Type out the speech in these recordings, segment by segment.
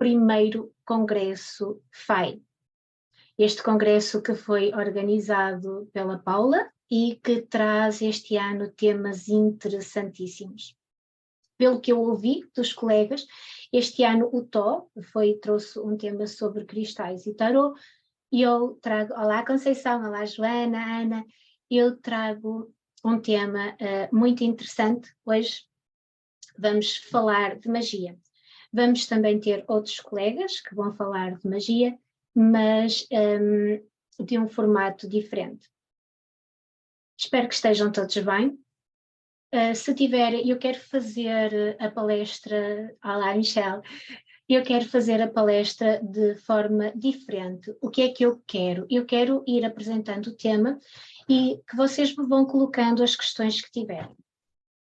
primeiro Congresso FAI. Este congresso que foi organizado pela Paula e que traz este ano temas interessantíssimos. Pelo que eu ouvi dos colegas, este ano o Tó trouxe um tema sobre cristais e tarô, e eu trago, olá Conceição, olá Joana, Ana, eu trago um tema muito interessante. Hoje vamos falar de magia. Vamos também ter outros colegas que vão falar de magia, mas de um formato diferente. Espero que estejam todos bem. Se tiverem, eu quero fazer a palestra, olá Michelle, eu quero fazer a palestra de forma diferente. O que é que eu quero? Eu quero ir apresentando o tema e que vocês me vão colocando as questões que tiverem.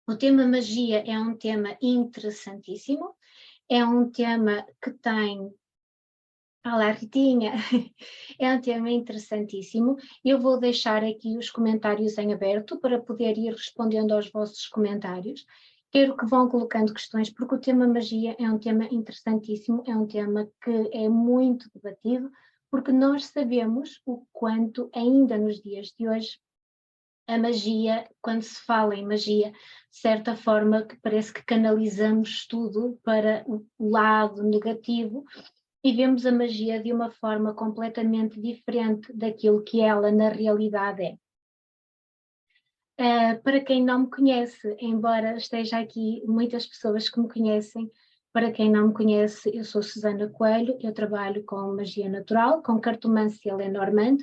O tema magia é um tema interessantíssimo, é um tema que tem... Olá, Ritinha! É um tema interessantíssimo. Eu vou deixar aqui os comentários em aberto para poder ir respondendo aos vossos comentários. Quero que vão colocando questões, porque o tema magia é um tema interessantíssimo, é um tema que é muito debatido, porque nós sabemos o quanto, ainda nos dias de hoje, a magia, quando se fala em magia, de certa forma que parece que canalizamos tudo para o lado negativo, e vemos a magia de uma forma completamente diferente daquilo que ela na realidade é. Para quem não me conhece, embora esteja aqui muitas pessoas que me conhecem, para quem não me conhece, eu sou Susana Coelho, eu trabalho com magia natural, com cartomância Lenormand.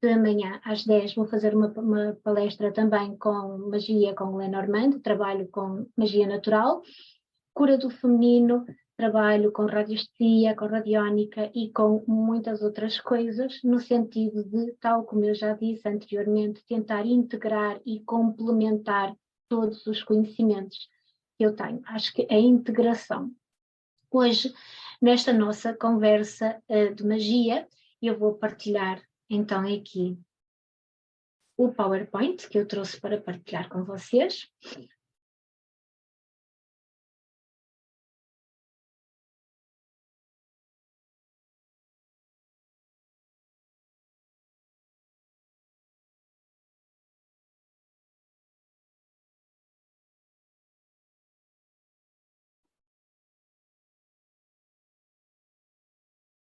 De amanhã às 10 vou fazer uma palestra também com magia com Lenormand, trabalho com magia natural, cura do feminino, trabalho com radiestesia, com radiónica e com muitas outras coisas, no sentido de, tal como eu já disse anteriormente, tentar integrar e complementar todos os conhecimentos que eu tenho. Acho que a integração. Hoje, nesta nossa conversa de magia, eu vou partilhar então aqui o PowerPoint que eu trouxe para partilhar com vocês.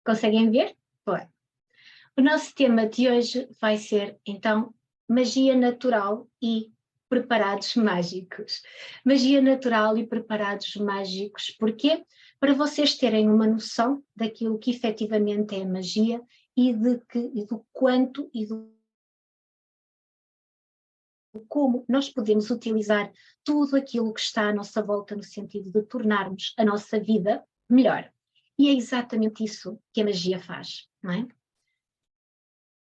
Conseguem ver? Bom, o nosso tema de hoje vai ser, então, magia natural e preparados mágicos. Magia natural e preparados mágicos. Porquê? Para vocês terem uma noção daquilo que efetivamente é magia e do quanto e do como nós podemos utilizar tudo aquilo que está à nossa volta no sentido de tornarmos a nossa vida melhor. E é exatamente isso que a magia faz, não é?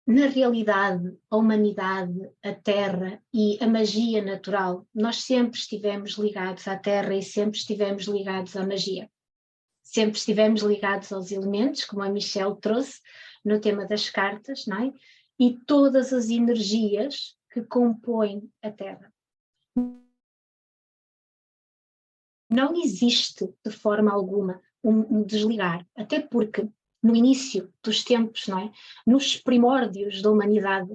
Na realidade, a humanidade, a Terra e a magia natural, nós sempre estivemos ligados à Terra e sempre estivemos ligados à magia. Sempre estivemos ligados aos elementos, como a Michelle trouxe no tema das cartas, não é? E todas as energias que compõem a Terra. Não existe de forma alguma um desligar, até porque no início dos tempos, não é? Nos primórdios da humanidade,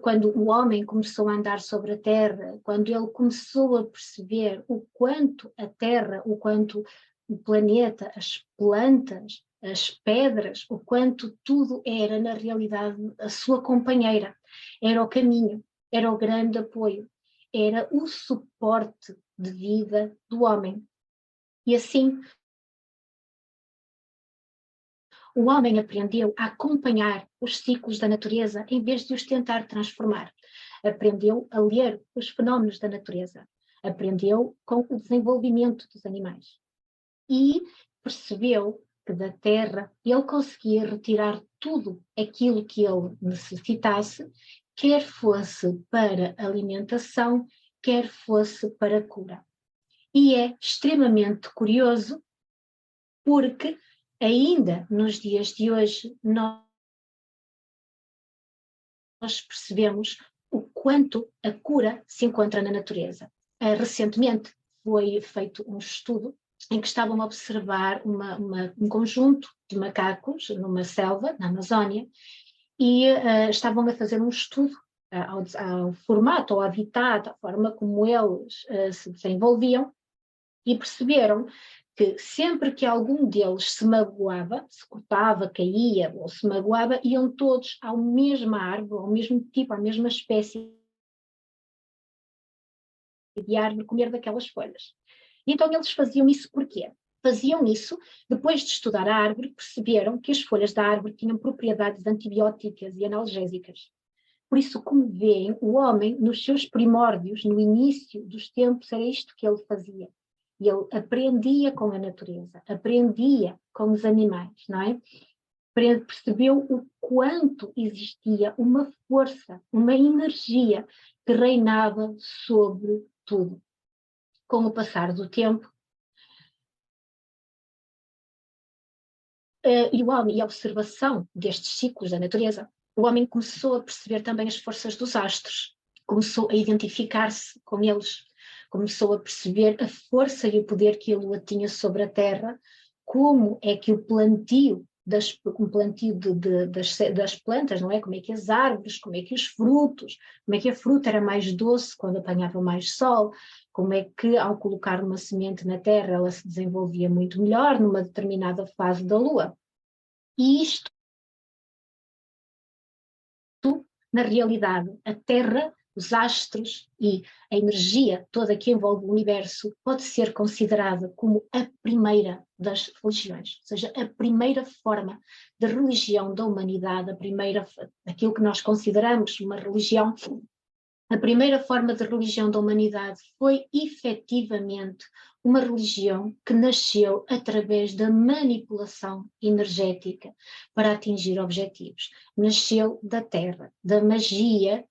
quando o homem começou a andar sobre a Terra, quando ele começou a perceber o quanto a Terra, o quanto o planeta, as plantas, as pedras, o quanto tudo era na realidade a sua companheira, era o caminho, era o grande apoio, era o suporte de vida do homem. E assim, o homem aprendeu a acompanhar os ciclos da natureza em vez de os tentar transformar. Aprendeu a ler os fenómenos da natureza. Aprendeu com o desenvolvimento dos animais. E percebeu que da terra ele conseguia retirar tudo aquilo que ele necessitasse, quer fosse para alimentação, quer fosse para cura. E é extremamente curioso porque ainda nos dias de hoje nós percebemos o quanto a cura se encontra na natureza. Recentemente foi feito um estudo em que estavam a observar um conjunto de macacos numa selva, na Amazónia, e estavam a fazer um estudo ao formato, ao habitat, à forma como eles se desenvolviam, e perceberam que sempre que algum deles se magoava, se cortava, caía ou se magoava, iam todos à mesma árvore, ao mesmo tipo, à mesma espécie de árvore, comer daquelas folhas. E então eles faziam isso porquê? Faziam isso, depois de estudar a árvore, perceberam que as folhas da árvore tinham propriedades antibióticas e analgésicas. Por isso, como veem, o homem, nos seus primórdios, no início dos tempos, era isto que ele fazia. E ele aprendia com a natureza, aprendia com os animais, não é? Percebeu o quanto existia uma força, uma energia que reinava sobre tudo. Com o passar do tempo, e o homem e a observação destes ciclos da natureza, o homem começou a perceber também as forças dos astros, começou a identificar-se com eles, começou a perceber a força e o poder que a lua tinha sobre a terra, como é que o plantio das plantas, não é? Como é que as árvores, como é que os frutos, como é que a fruta era mais doce quando apanhava mais sol, como é que ao colocar uma semente na terra ela se desenvolvia muito melhor numa determinada fase da lua. E isto, na realidade, a Terra, os astros e a energia toda que envolve o universo pode ser considerada como a primeira das religiões, ou seja, a primeira forma de religião da humanidade, aquilo que nós consideramos uma religião. A primeira forma de religião da humanidade foi efetivamente uma religião que nasceu através da manipulação energética para atingir objetivos. Nasceu da Terra, da magia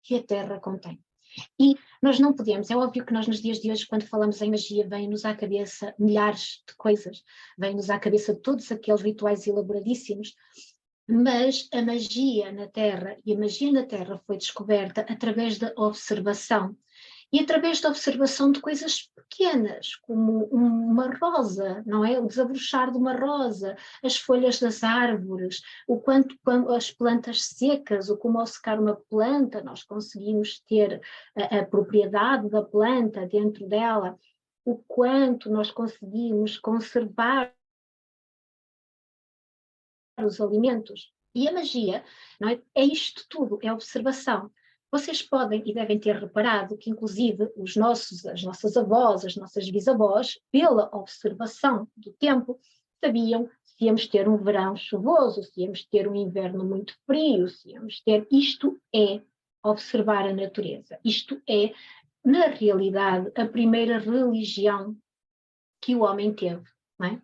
que a Terra contém. E nós não podemos, é óbvio que nós nos dias de hoje, quando falamos em magia, vem-nos à cabeça milhares de coisas, vem-nos à cabeça todos aqueles rituais elaboradíssimos, mas a magia na Terra, e a magia na Terra foi descoberta através da observação, e através da observação de coisas pequenas, como uma rosa, não é? O desabrochar de uma rosa, as folhas das árvores, o quanto as plantas secas, ou como ao secar uma planta nós conseguimos ter a propriedade da planta dentro dela, o quanto nós conseguimos conservar os alimentos. E a magia, não é? É isto tudo, é observação. Vocês podem e devem ter reparado que, inclusive, as nossas avós, as nossas bisavós, pela observação do tempo, sabiam se íamos ter um verão chuvoso, se íamos ter um inverno muito frio, se íamos ter... Isto é observar a natureza. Isto é, na realidade, a primeira religião que o homem teve, não é?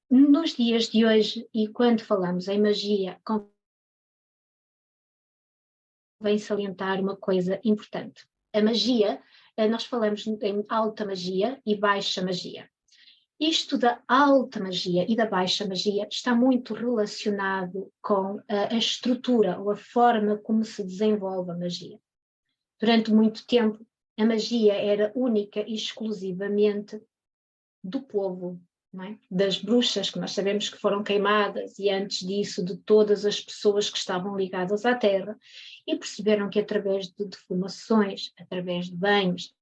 Nos dias de hoje, e quando falamos em magia, convém salientar uma coisa importante. A magia, nós falamos em alta magia e baixa magia. Isto da alta magia e da baixa magia está muito relacionado com a estrutura ou a forma como se desenvolve a magia. Durante muito tempo, a magia era única e exclusivamente do povo, não é? Das bruxas, que nós sabemos que foram queimadas, e antes disso de todas as pessoas que estavam ligadas à terra, e perceberam que através de defumações, através de banhos,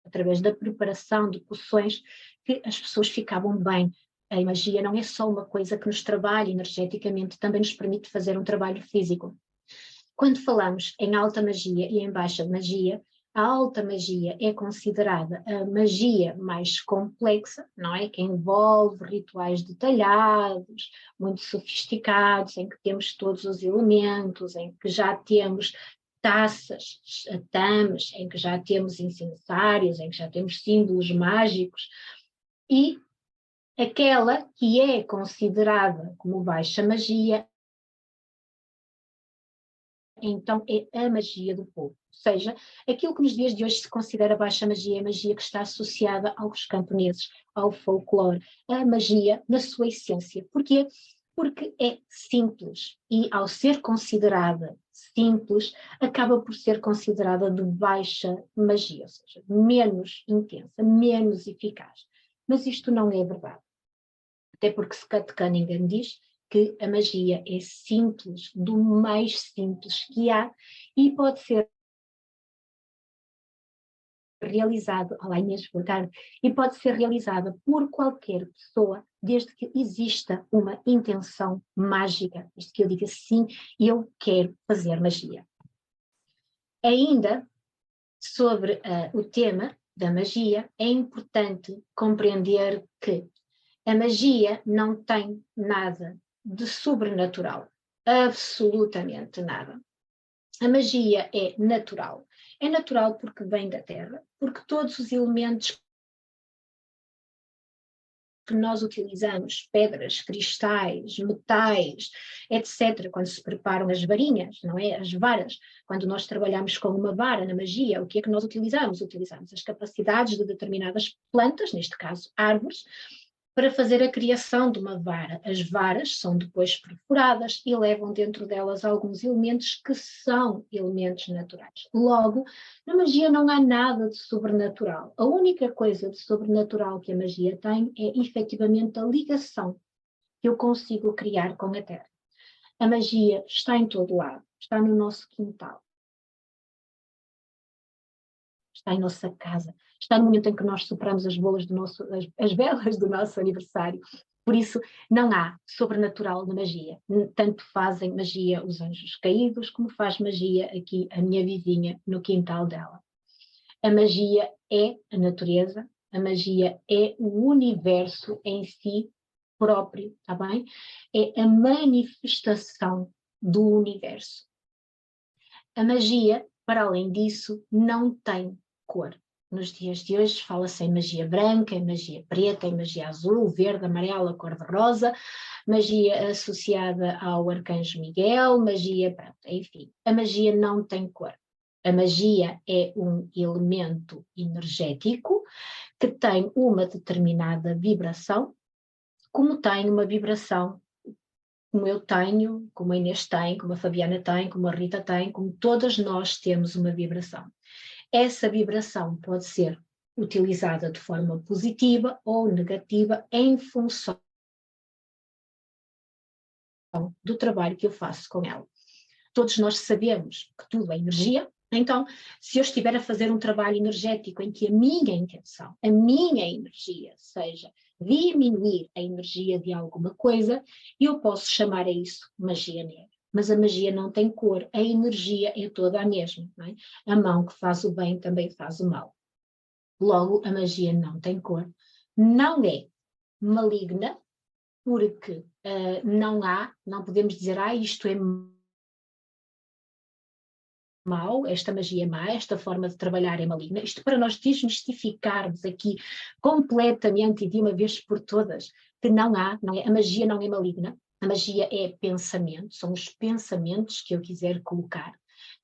através da preparação de poções, que as pessoas ficavam bem. A magia não é só uma coisa que nos trabalha energeticamente, também nos permite fazer um trabalho físico. Quando falamos em alta magia e em baixa magia, a alta magia é considerada a magia mais complexa, não é? Que envolve rituais detalhados, muito sofisticados, em que temos todos os elementos, em que já temos taças, tames, em que já temos incensários, em que já temos símbolos mágicos, e aquela que é considerada como baixa magia, então é a magia do povo. Ou seja, aquilo que nos dias de hoje se considera baixa magia é a magia que está associada aos camponeses, ao folclore, a magia na sua essência. Porquê? Porque é simples e, ao ser considerada simples, acaba por ser considerada de baixa magia, ou seja, menos intensa, menos eficaz. Mas isto não é verdade. Até porque Scott Cunningham diz que a magia é simples, do mais simples que há, e pode ser realizado, olá Inês, boa tarde, e pode ser realizada por qualquer pessoa, desde que exista uma intenção mágica, desde que eu diga sim, eu quero fazer magia. Ainda sobre o tema da magia, é importante compreender que a magia não tem nada de sobrenatural, absolutamente nada. A magia é natural. É natural porque vem da Terra, porque todos os elementos que nós utilizamos, pedras, cristais, metais, etc., quando se preparam as varinhas, não é? As varas, quando nós trabalhamos com uma vara na magia, o que é que nós utilizamos? Utilizamos as capacidades de determinadas plantas, neste caso árvores, para fazer a criação de uma vara. As varas são depois perfuradas e levam dentro delas alguns elementos que são elementos naturais. Logo, na magia não há nada de sobrenatural. A única coisa de sobrenatural que a magia tem é efetivamente a ligação que eu consigo criar com a Terra. A magia está em todo lado, está no nosso quintal, está em nossa casa, está no momento em que nós sopramos as velas do nosso aniversário. Por isso, não há sobrenatural na magia. Tanto fazem magia os anjos caídos, como faz magia aqui a minha vizinha no quintal dela. A magia é a natureza, a magia é o universo em si próprio, está bem? É a manifestação do universo. A magia, para além disso, não tem cor. Nos dias de hoje fala-se em magia branca, em magia preta, em magia azul, verde, amarela, cor-de-rosa, magia associada ao arcanjo Miguel, magia, pronto, enfim. A magia não tem cor. A magia é um elemento energético que tem uma determinada vibração, como tem uma vibração, como eu tenho, como a Inês tem, como a Fabiana tem, como a Rita tem, como todas nós temos uma vibração. Essa vibração pode ser utilizada de forma positiva ou negativa em função do trabalho que eu faço com ela. Todos nós sabemos que tudo é energia, então, se eu estiver a fazer um trabalho energético em que a minha intenção, a minha energia, seja diminuir a energia de alguma coisa, eu posso chamar a isso magia negra. Mas a magia não tem cor, a energia é toda a mesma. Não é? A mão que faz o bem também faz o mal. Logo, a magia não tem cor, não é maligna, porque não podemos dizer, isto é mau, esta magia é má, esta forma de trabalhar é maligna. Isto para nós desmistificarmos aqui completamente e de uma vez por todas que não é, a magia não é maligna, a magia é pensamento, são os pensamentos que eu quiser colocar.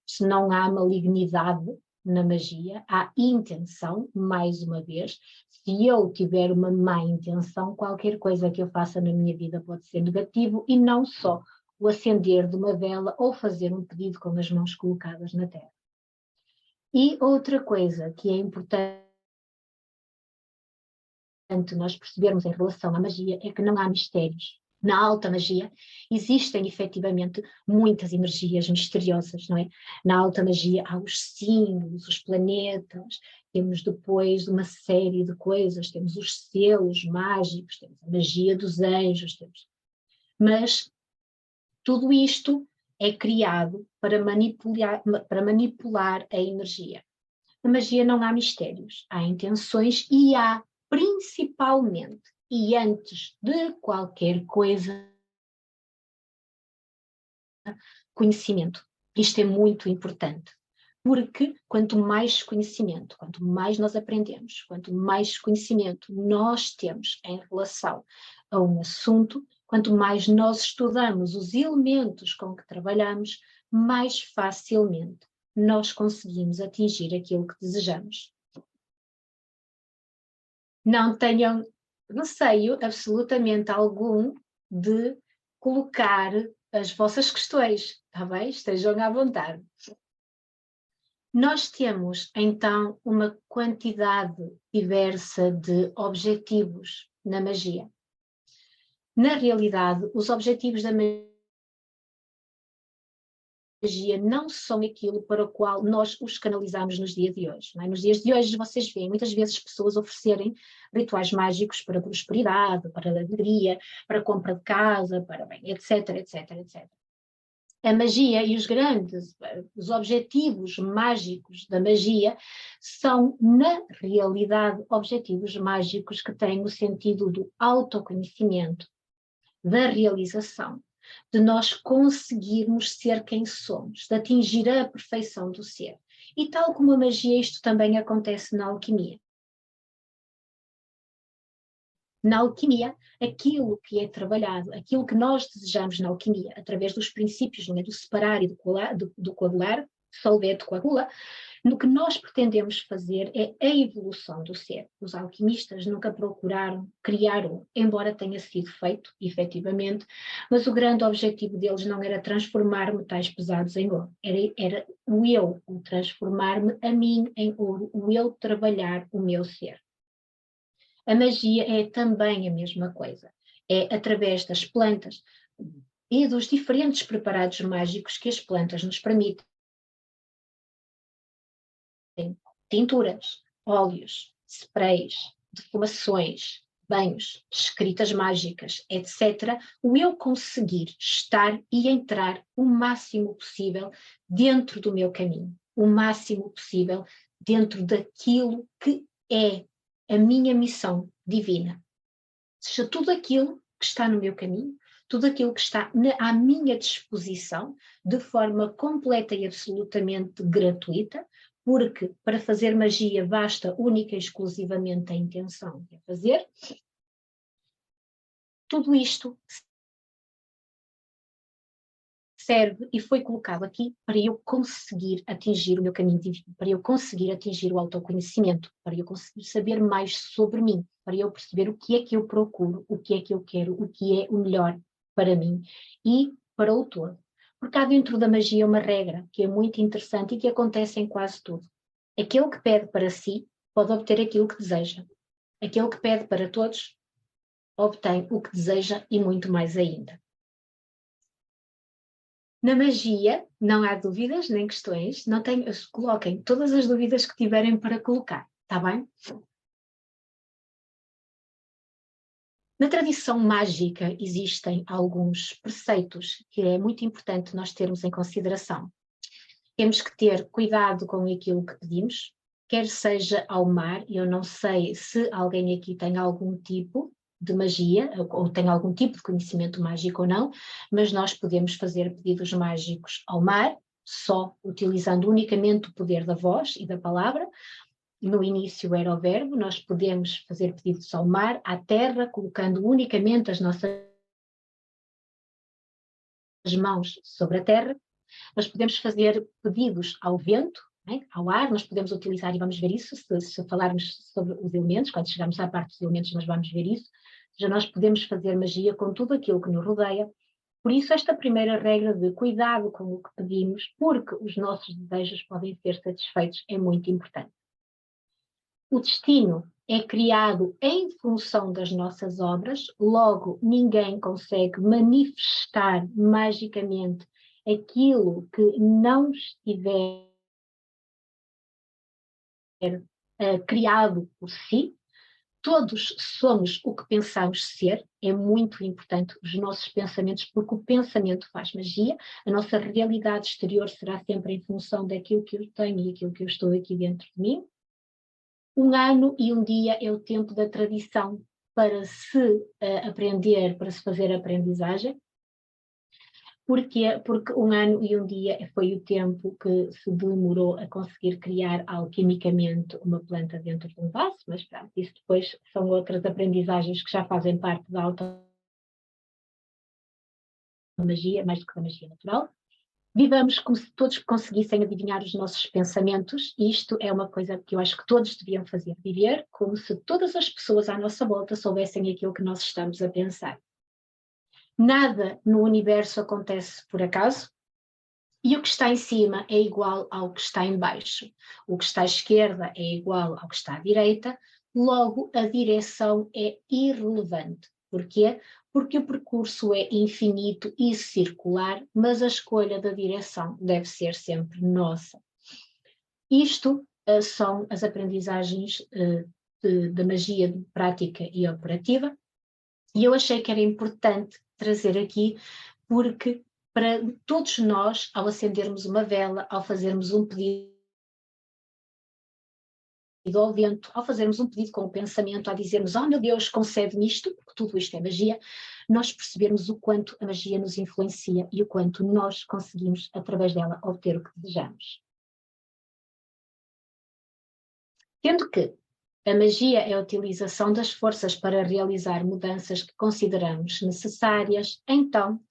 Se não há malignidade na magia, há intenção, mais uma vez. Se eu tiver uma má intenção, qualquer coisa que eu faça na minha vida pode ser negativo, e não só o acender de uma vela ou fazer um pedido com as mãos colocadas na terra. E outra coisa que é importante nós percebermos em relação à magia é que não há mistérios. Na alta magia existem efetivamente muitas energias misteriosas, não é? Na alta magia há os símbolos, os planetas, temos depois uma série de coisas, temos os selos mágicos, temos a magia dos anjos, mas tudo isto é criado para manipular a energia. Na magia não há mistérios, há intenções e há, principalmente, e antes de qualquer coisa, conhecimento. Isto é muito importante, porque quanto mais conhecimento, quanto mais nós aprendemos, quanto mais conhecimento nós temos em relação a um assunto, quanto mais nós estudamos os elementos com que trabalhamos, mais facilmente nós conseguimos atingir aquilo que desejamos. Não tenham receio absolutamente algum de colocar as vossas questões, Está bem? Estejam à vontade. Nós temos, então, uma quantidade diversa de objetivos na magia. Na realidade, os objetivos da magia não são aquilo para o qual nós os canalizamos nos dias de hoje. Não é? Nos dias de hoje vocês veem muitas vezes pessoas oferecerem rituais mágicos para prosperidade, para alegria, para compra de casa, para bem, etc, etc, etc. A magia e os objetivos mágicos da magia são, na realidade, objetivos mágicos que têm o sentido do autoconhecimento, da realização, de nós conseguirmos ser quem somos, de atingir a perfeição do ser. E tal como a magia, isto também acontece na alquimia. Na alquimia, aquilo que é trabalhado, aquilo que nós desejamos na alquimia, através dos princípios, não é? Do separar e do coagular, solver, coagula, no que nós pretendemos fazer é a evolução do ser. Os alquimistas nunca procuraram criar embora tenha sido feito, efetivamente, mas o grande objetivo deles não era transformar metais pesados em ouro, era o eu, o transformar-me a mim em ouro, o eu trabalhar o meu ser. A magia é também a mesma coisa. É através das plantas e dos diferentes preparados mágicos que as plantas nos permitem. Tinturas, óleos, sprays, defumações, banhos, escritas mágicas, etc., o eu conseguir estar e entrar o máximo possível dentro do meu caminho, o máximo possível dentro daquilo que é a minha missão divina. Seja tudo aquilo que está no meu caminho, tudo aquilo que está à minha disposição, de forma completa e absolutamente gratuita, porque para fazer magia basta única e exclusivamente a intenção de fazer. Tudo isto serve e foi colocado aqui para eu conseguir atingir o meu caminho divino, para eu conseguir atingir o autoconhecimento, para eu conseguir saber mais sobre mim, para eu perceber o que é que eu procuro, o que é que eu quero, o que é o melhor para mim e para o todo. Porque há dentro da magia uma regra que é muito interessante e que acontece em quase tudo. Aquele que pede para si pode obter aquilo que deseja. Aquele que pede para todos obtém o que deseja e muito mais ainda. Na magia, não há dúvidas nem questões, coloquem todas as dúvidas que tiverem para colocar, está bem? Na tradição mágica existem alguns preceitos que é muito importante nós termos em consideração. Temos que ter cuidado com aquilo que pedimos, quer seja ao mar, eu não sei se alguém aqui tem algum tipo de magia, ou tem algum tipo de conhecimento mágico ou não, mas nós podemos fazer pedidos mágicos ao mar, só utilizando unicamente o poder da voz e da palavra. No início era o verbo, nós podemos fazer pedidos ao mar, à terra, colocando unicamente as nossas mãos sobre a terra. Nós podemos fazer pedidos ao vento, ao ar, nós podemos utilizar, e vamos ver isso, se falarmos sobre os elementos, quando chegarmos à parte dos elementos nós vamos ver isso, já nós podemos fazer magia com tudo aquilo que nos rodeia. Por isso esta primeira regra de cuidado com o que pedimos, porque os nossos desejos podem ser satisfeitos, é muito importante. O destino é criado em função das nossas obras, logo ninguém consegue manifestar magicamente aquilo que não estiver criado por si. Todos somos o que pensamos ser, é muito importante os nossos pensamentos, porque o pensamento faz magia, a nossa realidade exterior será sempre em função daquilo que eu tenho e aquilo que eu estou aqui dentro de mim. Um ano e um dia é o tempo da tradição para se aprender, para se fazer aprendizagem. Porquê? Porque um ano e um dia foi o tempo que se demorou a conseguir criar alquimicamente uma planta dentro de um vaso, mas pronto, isso depois são outras aprendizagens que já fazem parte da automagia, mais do que da magia natural. Vivamos como se todos conseguissem adivinhar os nossos pensamentos, e isto é uma coisa que eu acho que todos deviam fazer, viver como se todas as pessoas à nossa volta soubessem aquilo que nós estamos a pensar. Nada no universo acontece por acaso, E o que está em cima é igual ao que está em baixo. O que está à esquerda é igual ao que está à direita, logo a direção é irrelevante. Porquê? Porque o percurso é infinito e circular, mas a escolha da direção deve ser sempre nossa. Isto são as aprendizagens da magia de prática e operativa, e eu achei que era importante trazer aqui, porque para todos nós, ao acendermos uma vela, ao fazermos um pedido ao vento, ao fazermos um pedido com o pensamento, a dizermos, oh meu Deus, concede-me isto, porque tudo isto é magia, nós percebermos o quanto a magia nos influencia e o quanto nós conseguimos, através dela, obter o que desejamos. Tendo que a magia é a utilização das forças para realizar mudanças que consideramos necessárias, então,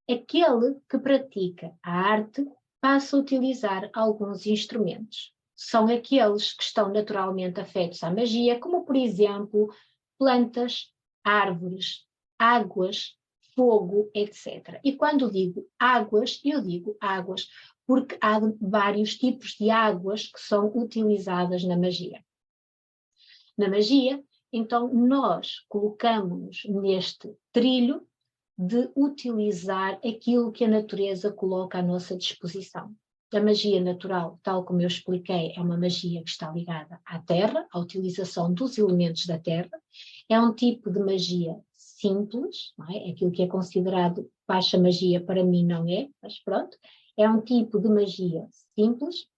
aquele que pratica a arte passa a utilizar alguns instrumentos. São aqueles que estão naturalmente afetos à magia, como, por exemplo, plantas, árvores, águas, fogo, etc. E quando digo águas, eu digo águas, porque há vários tipos de águas que são utilizadas na magia. Na magia, então, nós colocamos neste trilho de utilizar aquilo que a natureza coloca à nossa disposição. A magia natural, tal como eu expliquei, é uma magia que está ligada à terra, à utilização dos elementos da terra. É um tipo de magia simples, não é? Aquilo que é considerado baixa magia para mim não é, mas pronto. É um tipo de magia simples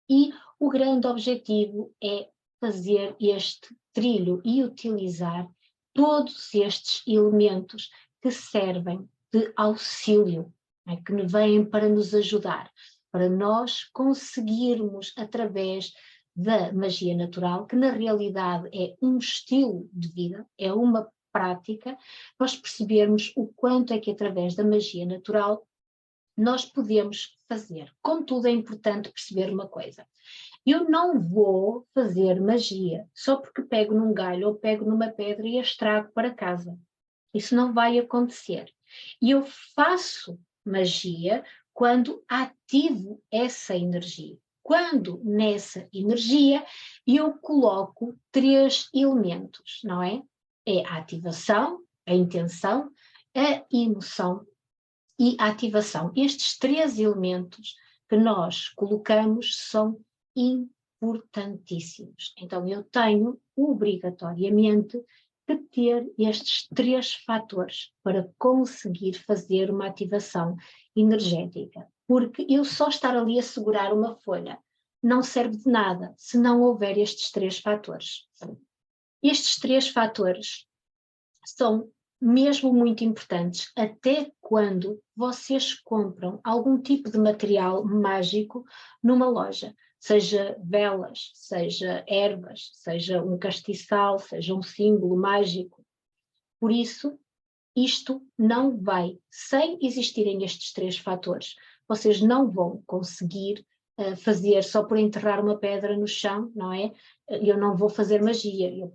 e o grande objetivo é fazer este trilho e utilizar todos estes elementos que servem de auxílio, né, que vêm para nos ajudar, para nós conseguirmos, através da magia natural, que na realidade é um estilo de vida, é uma prática, nós percebermos o quanto é que através da magia natural nós podemos fazer. Contudo, é importante perceber uma coisa. Eu não vou fazer magia só porque pego num galho ou pego numa pedra e a estrago para casa. Isso não vai acontecer. E eu faço magia quando ativo essa energia. Quando nessa energia eu coloco 3 elementos, não é? É a ativação, a intenção, a emoção e a ativação. Estes 3 elementos que nós colocamos são importantíssimos. Então eu tenho obrigatoriamente que ter estes 3 fatores para conseguir fazer uma ativação energética, porque eu só estar ali a segurar uma folha não serve de nada se não houver estes 3 fatores. Estes 3 fatores são mesmo muito importantes, até quando vocês compram algum tipo de material mágico numa loja, seja velas, seja ervas, seja um castiçal, seja um símbolo mágico. Por isso, isto não vai, sem existirem estes 3 fatores, vocês não vão conseguir fazer só por enterrar uma pedra no chão, não é? Eu não vou fazer magia, eu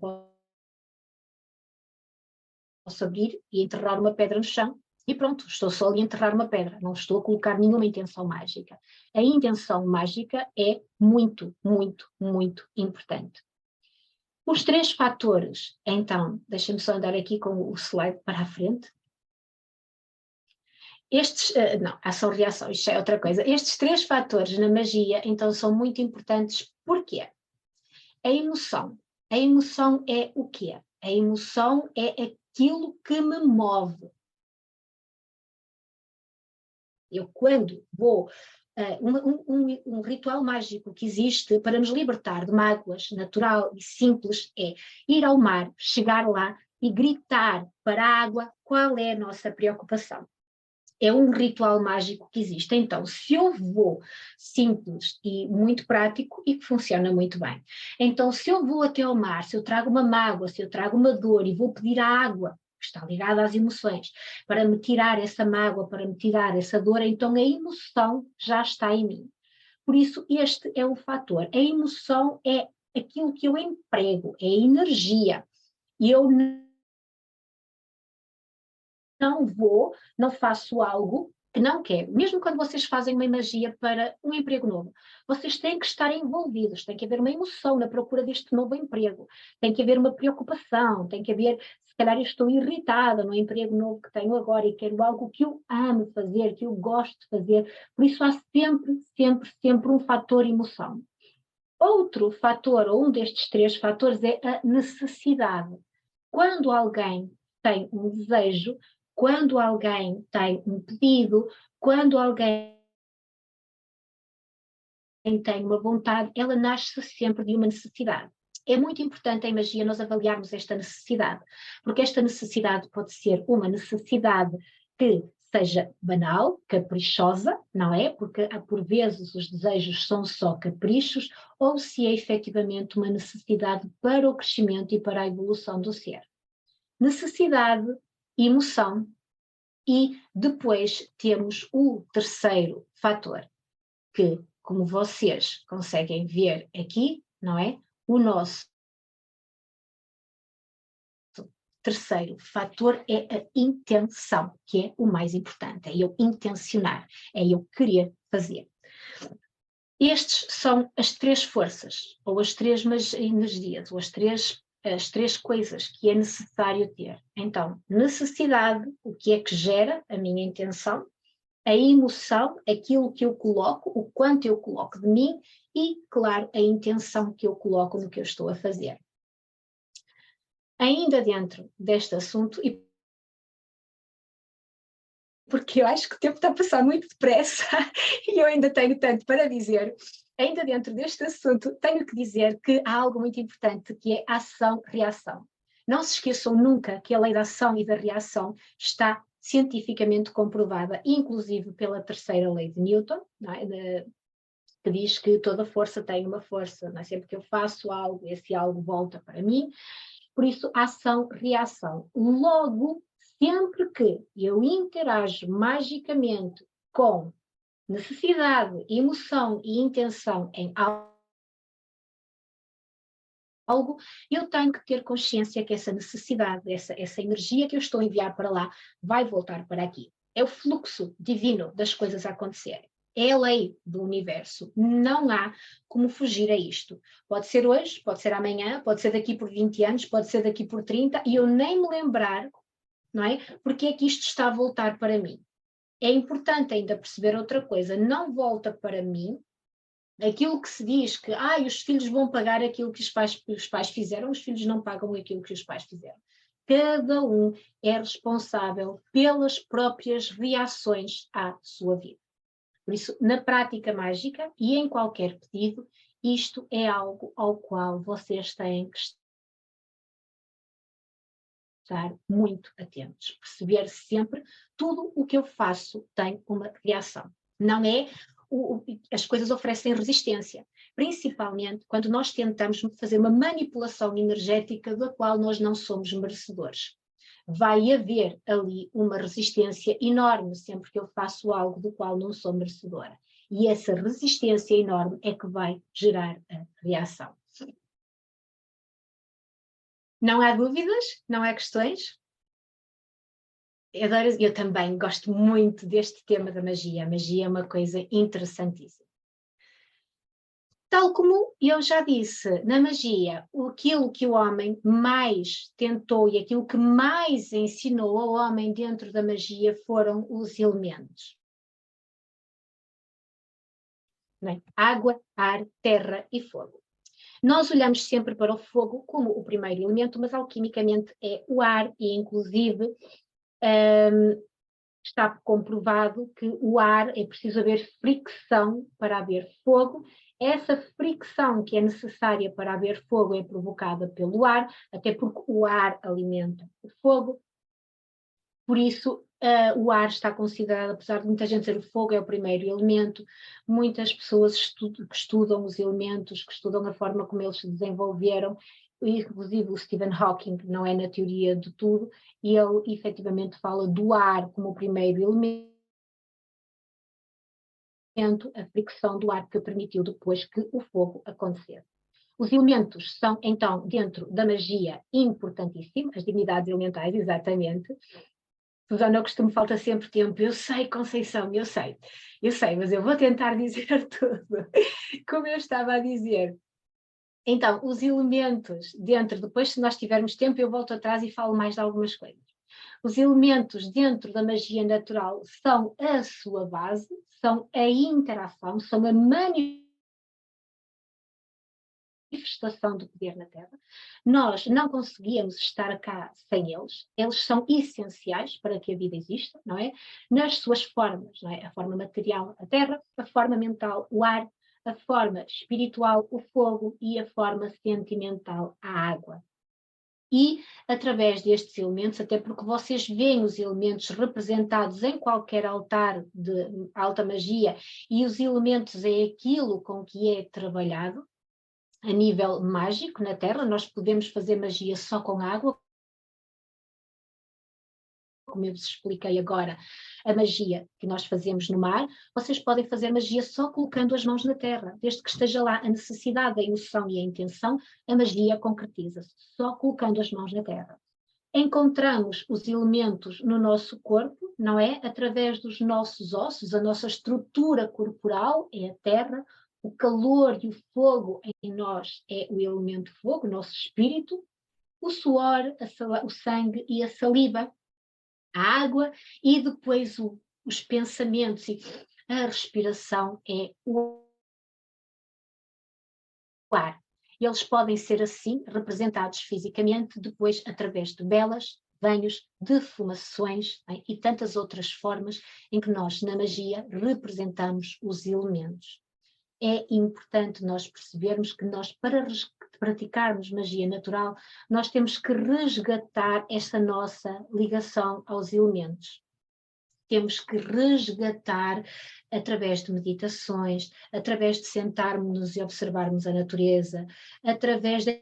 posso abrir e enterrar uma pedra no chão e pronto, estou só ali a enterrar uma pedra, não estou a colocar nenhuma intenção mágica. A intenção mágica é muito, muito, muito importante. Os 3 fatores, então, deixem-me só andar aqui com o slide para a frente. Não, ação-reação, isto é outra coisa. Estes 3 fatores na magia, então, são muito importantes. Porquê? A emoção. A emoção é o quê? A emoção é aquilo que me move. Eu, quando vou. Um ritual mágico que existe para nos libertar de mágoas, natural e simples, é ir ao mar, chegar lá e gritar para a água qual é a nossa preocupação. É um ritual mágico que existe. Então, se eu vou simples e muito prático e que funciona muito bem. Então, se eu vou até ao mar, se eu trago uma mágoa, se eu trago uma dor e vou pedir a água, que está ligada às emoções, para me tirar essa mágoa, para me tirar essa dor, então a emoção já está em mim. Por isso, este é o fator. A emoção é aquilo que eu emprego, é a energia. E eu não faço algo que não quer, mesmo quando vocês fazem uma magia para um emprego novo, vocês têm que estar envolvidos, tem que haver uma emoção na procura deste novo emprego, tem que haver uma preocupação, tem que haver, se calhar eu estou irritada no emprego novo que tenho agora e quero algo que eu amo fazer, que eu gosto de fazer, por isso há sempre, sempre, sempre um fator emoção. Outro fator, ou um destes três fatores, é a necessidade. Quando alguém tem um desejo, quando alguém tem um pedido, quando alguém tem uma vontade, ela nasce sempre de uma necessidade. É muito importante em magia nós avaliarmos esta necessidade, porque esta necessidade pode ser uma necessidade que seja banal, caprichosa, não é? Porque por vezes os desejos são só caprichos, ou se é efetivamente uma necessidade para o crescimento e para a evolução do ser. Necessidade, emoção, e depois temos o terceiro fator, que, como vocês conseguem ver aqui, não é? O nosso terceiro fator é a intenção, que é o mais importante, é eu intencionar, é eu querer fazer. Estes são as três forças, ou as três energias, ou as três coisas que é necessário ter. Então, necessidade, o que é que gera a minha intenção, a emoção, aquilo que eu coloco, o quanto eu coloco de mim e, claro, a intenção que eu coloco no que eu estou a fazer. Ainda dentro deste assunto, e porque eu acho que o tempo está a passar muito depressa e eu ainda tenho tanto para dizer, ainda dentro deste assunto tenho que dizer que há algo muito importante que é ação-reação. Não se esqueçam nunca que a lei da ação e da reação está cientificamente comprovada, inclusive pela terceira lei de Newton, não é? Que diz que toda força tem uma força, não é? Sempre que eu faço algo, esse algo volta para mim. Por isso, ação-reação. Logo, sempre que eu interajo magicamente com necessidade, emoção e intenção em algo, eu tenho que ter consciência que essa necessidade, essa energia que eu estou a enviar para lá, vai voltar para aqui. É o fluxo divino das coisas a acontecerem. É a lei do universo. Não há como fugir a isto. Pode ser hoje, pode ser amanhã, pode ser daqui por 20 anos, pode ser daqui por 30, e eu nem me lembrar, não é? Porque é que isto está a voltar para mim. É importante ainda perceber outra coisa. Não volta para mim aquilo que se diz que os filhos vão pagar aquilo que os pais fizeram, os filhos não pagam aquilo que os pais fizeram. Cada um é responsável pelas próprias reações à sua vida. Por isso, na prática mágica e em qualquer pedido, isto é algo ao qual vocês têm que estar muito atentos. Perceber sempre tudo o que eu faço tem uma reação. Não é as coisas oferecem resistência, principalmente quando nós tentamos fazer uma manipulação energética da qual nós não somos merecedores. Vai haver ali uma resistência enorme sempre que eu faço algo do qual não sou merecedora. E essa resistência enorme é que vai gerar a reação. Não há dúvidas? Não há questões? Eu também gosto muito deste tema da magia. A magia é uma coisa interessantíssima. Tal como eu já disse, na magia, aquilo que o homem mais tentou e aquilo que mais ensinou ao homem dentro da magia foram os elementos. Não é? Água, ar, terra e fogo. Nós olhamos sempre para o fogo como o primeiro elemento, mas alquimicamente é o ar e, inclusive, está comprovado que o ar é preciso haver fricção para haver fogo. Essa fricção que é necessária para haver fogo é provocada pelo ar, até porque o ar alimenta o fogo. Por isso, o ar está considerado, apesar de muita gente dizer o fogo é o primeiro elemento, muitas pessoas que estudam os elementos, que estudam a forma como eles se desenvolveram, inclusive o Stephen Hawking, não é na teoria de tudo, e ele efetivamente fala do ar como o primeiro elemento, a fricção do ar que permitiu depois que o fogo acontecesse. Os elementos são, então, dentro da magia, importantíssimos, as divindades elementais, exatamente, Susana, o costume falta sempre tempo. Eu sei, Conceição, eu sei, mas eu vou tentar dizer tudo. Como eu estava a dizer. Então, os elementos dentro, depois se nós tivermos tempo eu volto atrás e falo mais de algumas coisas. Os elementos dentro da magia natural são a sua base, são a interação, são a manifestação do poder na Terra. Nós não conseguíamos estar cá sem eles. Eles são essenciais para que a vida exista, não é? Nas suas formas, não é? A forma material, a Terra, a forma mental, o ar, a forma espiritual, o fogo, e a forma sentimental, a água. E através destes elementos, até porque vocês veem os elementos representados em qualquer altar de alta magia, e os elementos é aquilo com que é trabalhado a nível mágico na Terra. Nós podemos fazer magia só com água, como eu vos expliquei agora, a magia que nós fazemos no mar. Vocês podem fazer magia só colocando as mãos na terra, desde que esteja lá a necessidade, a emoção e a intenção, a magia concretiza-se, só colocando as mãos na terra. Encontramos os elementos no nosso corpo, não é? Através dos nossos ossos, a nossa estrutura corporal é a terra, o calor e o fogo em nós é o elemento fogo, o nosso espírito, o suor, o sangue e a saliva, a água, e depois os pensamentos e a respiração é o ar. Eles podem ser assim representados fisicamente, depois através de velas, banhos, defumações, né, e tantas outras formas em que nós, na magia, representamos os elementos. É importante nós percebermos que nós, para praticarmos magia natural, nós temos que resgatar esta nossa ligação aos elementos. Temos que resgatar através de meditações, através de sentarmos e observarmos a natureza, através de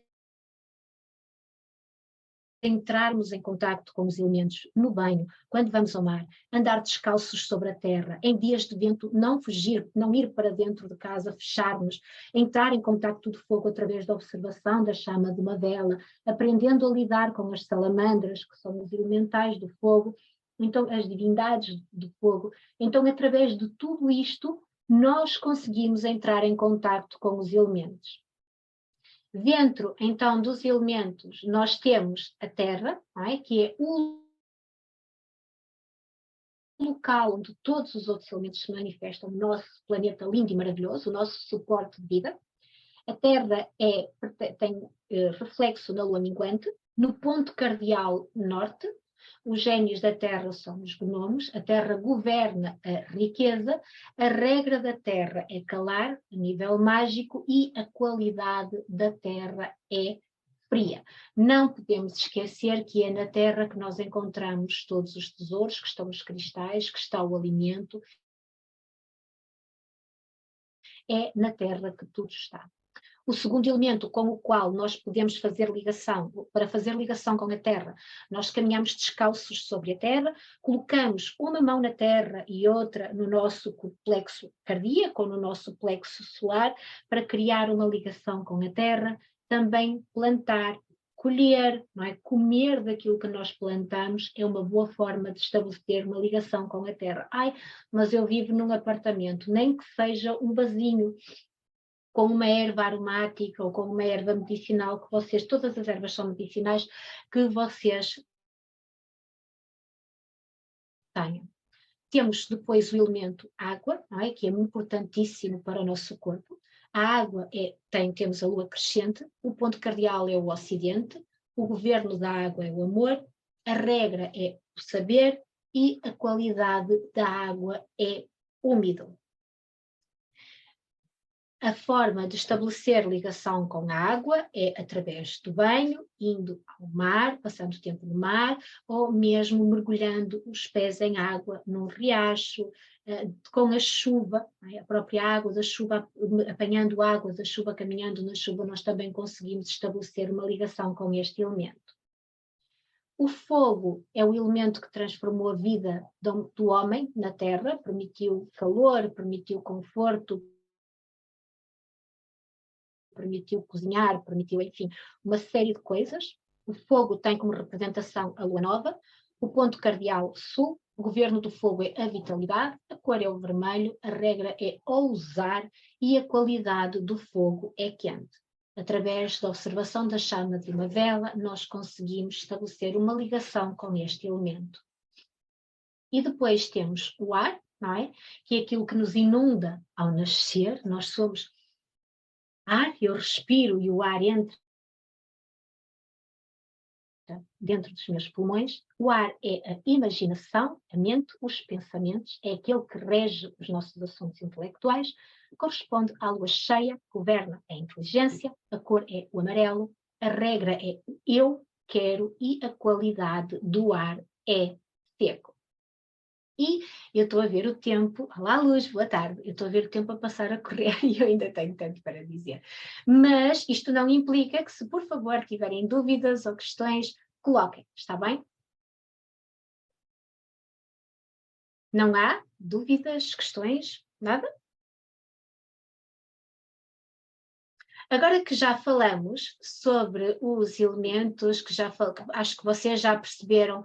entrarmos em contacto com os elementos no banho, quando vamos ao mar, andar descalços sobre a terra, em dias de vento não fugir, não ir para dentro de casa, fecharmos, entrar em contacto de fogo através da observação da chama de uma vela, aprendendo a lidar com as salamandras, que são os elementais do fogo, então as divindades do fogo. Então, através de tudo isto, nós conseguimos entrar em contacto com os elementos. Dentro, então, dos elementos, nós temos a Terra, não é? Que é o local onde todos os outros elementos se manifestam, o nosso planeta lindo e maravilhoso, o nosso suporte de vida. A Terra tem reflexo na Lua minguante, no ponto cardial norte. Os gênios da Terra são os gnomos, a Terra governa a riqueza, a regra da Terra é calar, a nível mágico, e a qualidade da Terra é fria. Não podemos esquecer que é na Terra que nós encontramos todos os tesouros, que estão os cristais, que está o alimento. É na Terra que tudo está. O segundo elemento com o qual nós podemos fazer ligação, para fazer ligação com a Terra, nós caminhamos descalços sobre a Terra, colocamos uma mão na Terra e outra no nosso plexo cardíaco ou no nosso plexo solar, para criar uma ligação com a Terra. Também plantar, colher, não é? Comer daquilo que nós plantamos é uma boa forma de estabelecer uma ligação com a Terra. Ai, mas eu vivo num apartamento, nem que seja um vasinho com uma erva aromática ou com uma erva medicinal que vocês, todas as ervas são medicinais, que vocês tenham. Temos depois o elemento água, não é? Que é importantíssimo para o nosso corpo. A água temos a lua crescente, o ponto cardial é o ocidente, o governo da água é o amor, a regra é o saber e a qualidade da água é úmido. A forma de estabelecer ligação com a água é através do banho, indo ao mar, passando tempo no mar, ou mesmo mergulhando os pés em água num riacho, com a chuva, a própria água da chuva, apanhando água da chuva, caminhando na chuva, nós também conseguimos estabelecer uma ligação com este elemento. O fogo é o elemento que transformou a vida do homem na Terra, permitiu calor, permitiu conforto, permitiu cozinhar, permitiu, enfim, uma série de coisas. O fogo tem como representação a lua nova, O ponto cardeal sul, o governo do fogo é a vitalidade, a cor é o vermelho, a regra é ousar e a qualidade do fogo é quente. Através da observação da chama de uma vela, nós conseguimos estabelecer uma ligação com este elemento. E depois temos o ar, não é? Que é aquilo que nos inunda ao nascer. Nós somos ar, eu respiro e o ar entra dentro dos meus pulmões. O ar é a imaginação, a mente, os pensamentos, é aquele que rege os nossos assuntos intelectuais. Corresponde à lua cheia, governa a inteligência, a cor é o amarelo, a regra é o eu quero e a qualidade do ar é seco. E eu estou a ver o tempo, olá Luz, boa tarde, eu estou a ver o tempo a passar a correr e eu ainda tenho tanto para dizer. Mas isto não implica que, se por favor tiverem dúvidas ou questões, coloquem, está bem? Não há dúvidas, questões, nada? Agora que já falamos sobre os elementos, acho que vocês já perceberam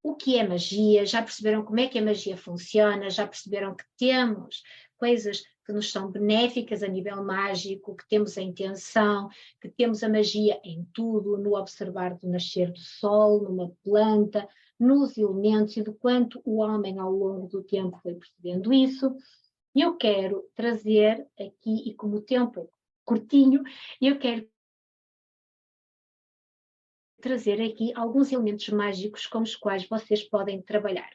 o que é magia, já perceberam como é que a magia funciona, já perceberam que temos coisas que nos são benéficas a nível mágico, que temos a intenção, que temos a magia em tudo, no observar do nascer do sol, numa planta, nos elementos e do quanto o homem ao longo do tempo foi percebendo isso. Eu quero trazer aqui, e como o tempo é curtinho, eu quero trazer aqui alguns elementos mágicos com os quais vocês podem trabalhar.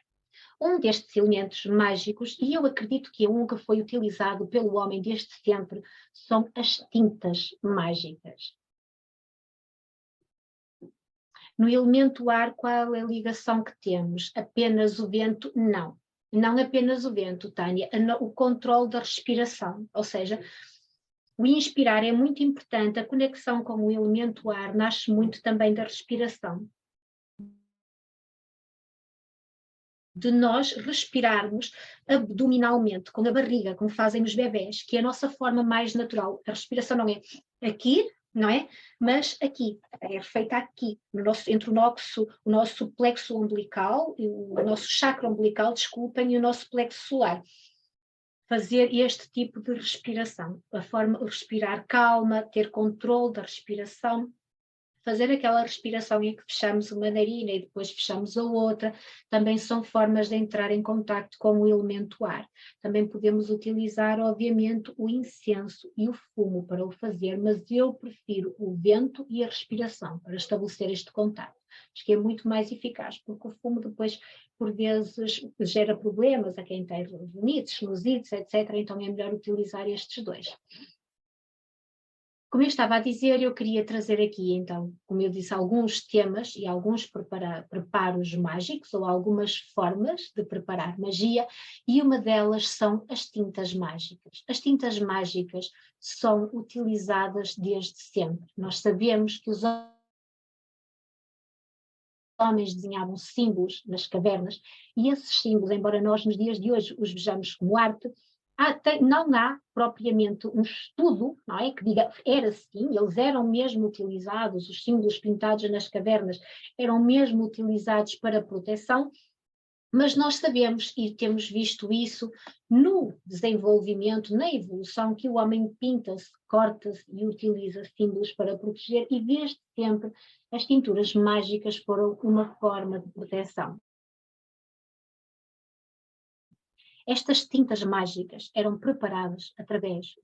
Um destes elementos mágicos, e eu acredito que é um que foi utilizado pelo homem desde sempre, são as tintas mágicas. No elemento ar, qual é a ligação que temos? Apenas o vento? Não. Não apenas o vento, Tânia, o controle da respiração, ou seja, o inspirar é muito importante, a conexão com o elemento ar nasce muito também da respiração. De nós respirarmos abdominalmente, com a barriga, como fazem os bebés, que é a nossa forma mais natural. A respiração não é aqui, não é? Mas aqui, é feita aqui, entre o nosso plexo umbilical, o nosso chakra umbilical, desculpem, e o nosso plexo solar. Fazer este tipo de respiração, a forma de respirar calma, ter controle da respiração, fazer aquela respiração em que fechamos uma narina e depois fechamos a outra, também são formas de entrar em contacto com o elemento ar. Também podemos utilizar, obviamente, o incenso e o fumo para o fazer, mas eu prefiro o vento e a respiração para estabelecer este contacto. Acho que é muito mais eficaz, porque o fumo depois, por vezes, gera problemas a quem tem rinites, sinusites, etc. Então é melhor utilizar estes dois. Como eu estava a dizer, eu queria trazer aqui, então, como eu disse, alguns temas e alguns preparos mágicos, ou algumas formas de preparar magia, e uma delas são as tintas mágicas. As tintas mágicas são utilizadas desde sempre. Nós sabemos que os homens desenhavam símbolos nas cavernas, e esses símbolos, embora nós nos dias de hoje os vejamos como arte, não há propriamente um estudo, não é, que diga era assim, eles eram mesmo utilizados, os símbolos pintados nas cavernas eram mesmo utilizados para proteção, mas nós sabemos e temos visto isso no desenvolvimento, na evolução, que o homem pinta-se, corta-se e utiliza símbolos para proteger, e desde sempre as tinturas mágicas foram uma forma de proteção. Estas tintas mágicas eram preparadas através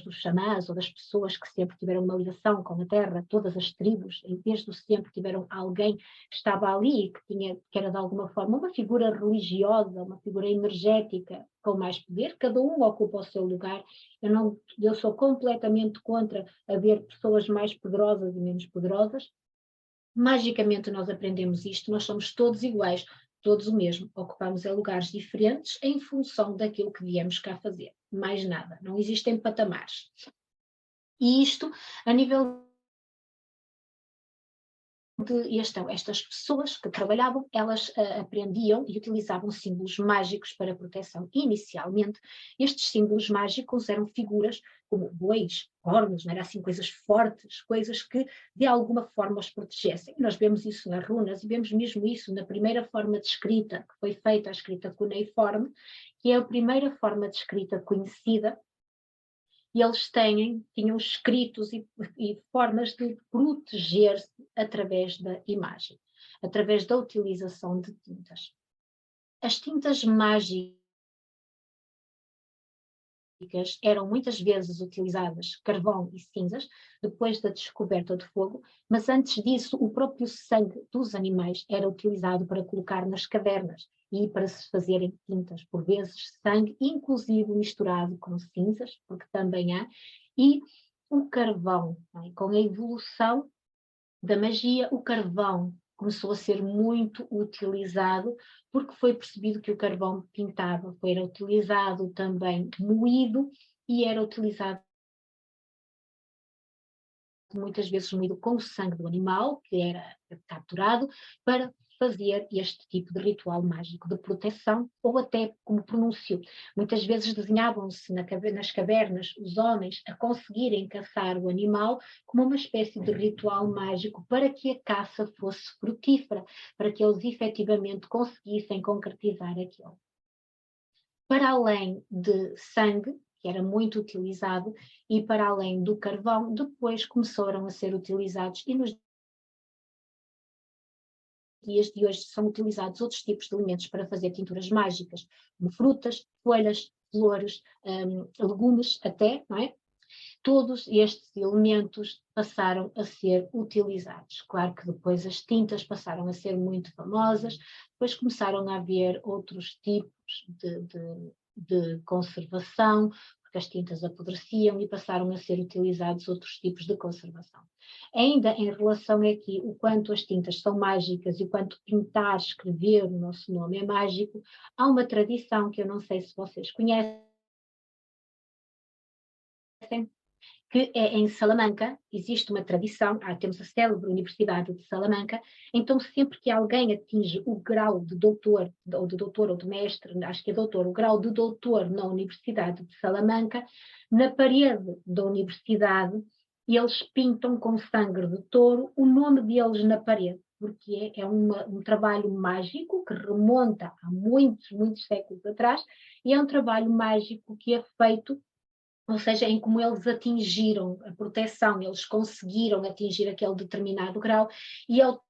dos xamãs ou das pessoas que sempre tiveram uma ligação com a terra, todas as tribos, e desde sempre tiveram alguém que estava ali, que era de alguma forma uma figura religiosa, uma figura energética com mais poder, cada um ocupa o seu lugar. Eu sou completamente contra haver pessoas mais poderosas e menos poderosas. Magicamente nós aprendemos isto, nós somos todos iguais, todos o mesmo, ocupamos lugares diferentes em função daquilo que viemos cá fazer, mais nada, não existem patamares. E isto, a nível estas pessoas que trabalhavam, elas aprendiam e utilizavam símbolos mágicos para proteção. Inicialmente, estes símbolos mágicos eram figuras como bois, cornos, não era assim, coisas fortes, coisas que de alguma forma os protegessem. E nós vemos isso nas runas e vemos mesmo isso na primeira forma de escrita que foi feita, a escrita cuneiforme, que é a primeira forma de escrita conhecida. E eles tinham escritos e formas de proteger-se através da imagem, através da utilização de tintas. As tintas mágicas eram muitas vezes utilizadas carvão e cinzas, depois da descoberta do fogo, mas antes disso o próprio sangue dos animais era utilizado para colocar nas cavernas e para se fazerem tintas, por vezes sangue, inclusive misturado com cinzas, porque também há, e o carvão, com a evolução da magia, o carvão começou a ser muito utilizado, porque foi percebido que o carvão pintava, era utilizado também moído e era utilizado muitas vezes moído com o sangue do animal, que era capturado, para fazer este tipo de ritual mágico de proteção, ou até como pronúncio. Muitas vezes desenhavam-se nas cavernas os homens a conseguirem caçar o animal como uma espécie de ritual mágico para que a caça fosse frutífera, para que eles efetivamente conseguissem concretizar aquilo. Para além de sangue, que era muito utilizado, e para além do carvão, depois começaram a ser utilizados, e nos dias de hoje são utilizados outros tipos de elementos para fazer tinturas mágicas, como frutas, folhas, flores, legumes até, não é? Todos estes elementos passaram a ser utilizados. Claro que depois as tintas passaram a ser muito famosas, depois começaram a haver outros tipos de conservação, porque as tintas apodreciam e passaram a ser utilizados outros tipos de conservação. Ainda em relação aqui, o quanto as tintas são mágicas e o quanto pintar, escrever o nosso nome é mágico, há uma tradição que eu não sei se vocês conhecem, que é em Salamanca, existe uma tradição, temos a célebre Universidade de Salamanca, então sempre que alguém atinge o grau de doutor, ou de mestre, acho que é doutor, o grau de doutor na Universidade de Salamanca, na parede da universidade, eles pintam com sangue de touro o nome deles na parede, porque é um trabalho mágico que remonta a muitos, muitos séculos atrás, e é um trabalho mágico que é feito, ou seja, em como eles atingiram a proteção, eles conseguiram atingir aquele determinado grau, e ao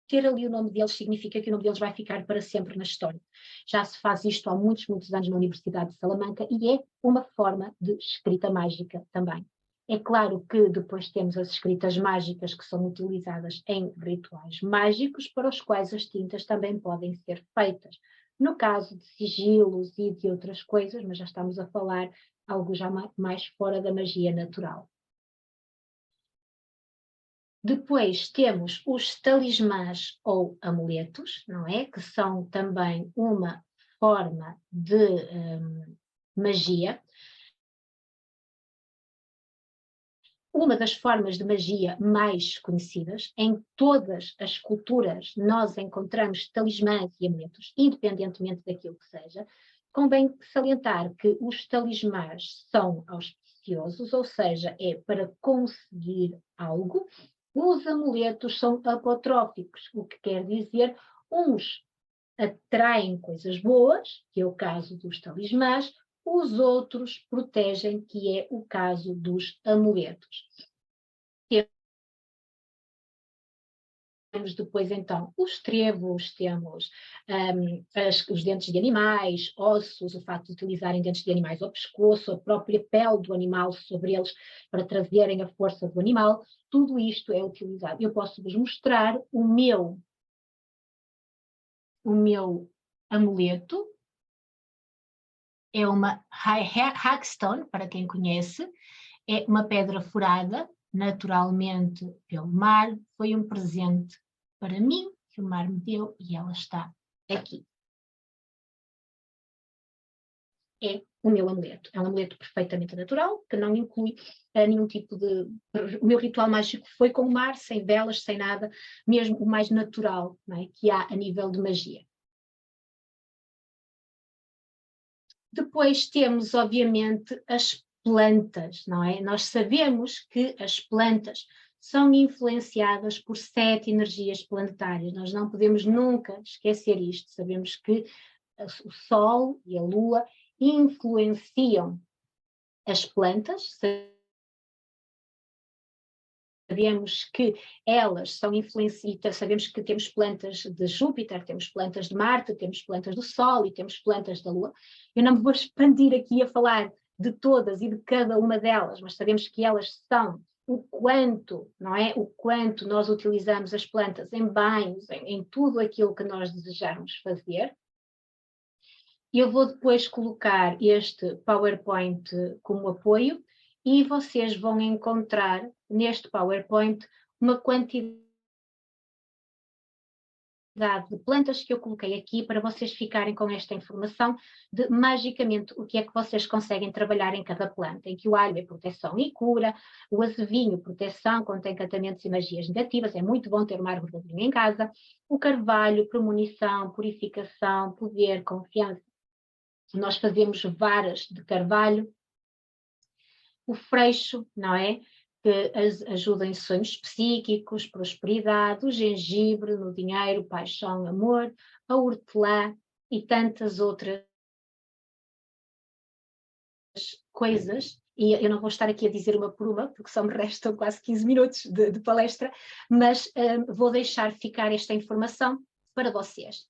ter ali o nome deles significa que o nome deles vai ficar para sempre na história. Já se faz isto há muitos, muitos anos na Universidade de Salamanca e é uma forma de escrita mágica também. É claro que depois temos as escritas mágicas que são utilizadas em rituais mágicos, para os quais as tintas também podem ser feitas. No caso de sigilos e de outras coisas, mas já estamos a falar algo já mais fora da magia natural. Depois temos os talismãs ou amuletos, não é? Que são também uma forma de magia. Uma das formas de magia mais conhecidas, em todas as culturas nós encontramos talismãs e amuletos, independentemente daquilo que seja. Convém salientar que os talismãs são auspiciosos, ou seja, é para conseguir algo. Os amuletos são apotróficos, o que quer dizer, uns atraem coisas boas, que é o caso dos talismãs, os outros protegem, que é o caso dos amuletos. Temos depois então os trevos, temos os dentes de animais, ossos, o facto de utilizarem dentes de animais ao pescoço, a própria pele do animal sobre eles para trazerem a força do animal, tudo isto é utilizado. Eu posso vos mostrar o meu amuleto, é uma hagstone, para quem conhece, é uma pedra furada, naturalmente pelo mar, foi um presente para mim, que o mar me deu, e ela está aqui. É o meu amuleto. É um amuleto perfeitamente natural, que não inclui nenhum tipo de... O meu ritual mágico foi com o mar, sem velas, sem nada, mesmo o mais natural, não é, que há a nível de magia. Depois temos, obviamente, as plantas, não é? Nós sabemos que as plantas são influenciadas por 7 energias planetárias. Nós não podemos nunca esquecer isto. Sabemos que o Sol e a Lua influenciam as plantas. Sabemos que elas são influenciadas, sabemos que temos plantas de Júpiter, temos plantas de Marte, temos plantas do Sol e temos plantas da Lua. Eu não me vou expandir aqui a falar de todas e de cada uma delas, mas sabemos que elas são o quanto, não é? O quanto nós utilizamos as plantas em banhos, em tudo aquilo que nós desejarmos fazer. Eu vou depois colocar este PowerPoint como apoio e vocês vão encontrar neste PowerPoint uma quantidade de plantas que eu coloquei aqui para vocês ficarem com esta informação de magicamente o que é que vocês conseguem trabalhar em cada planta, em que o alho é proteção e cura, o azevinho proteção contra encantamentos e magias negativas, é muito bom ter uma árvore de azevinho em casa, o carvalho, premonição, purificação, poder, confiança. Nós fazemos varas de carvalho, o freixo, não é? Que ajuda em sonhos psíquicos, prosperidade, o gengibre no dinheiro, paixão, amor, a hortelã e tantas outras coisas. E eu não vou estar aqui a dizer uma por uma, porque só me restam quase 15 minutos de palestra, mas vou deixar ficar esta informação para vocês.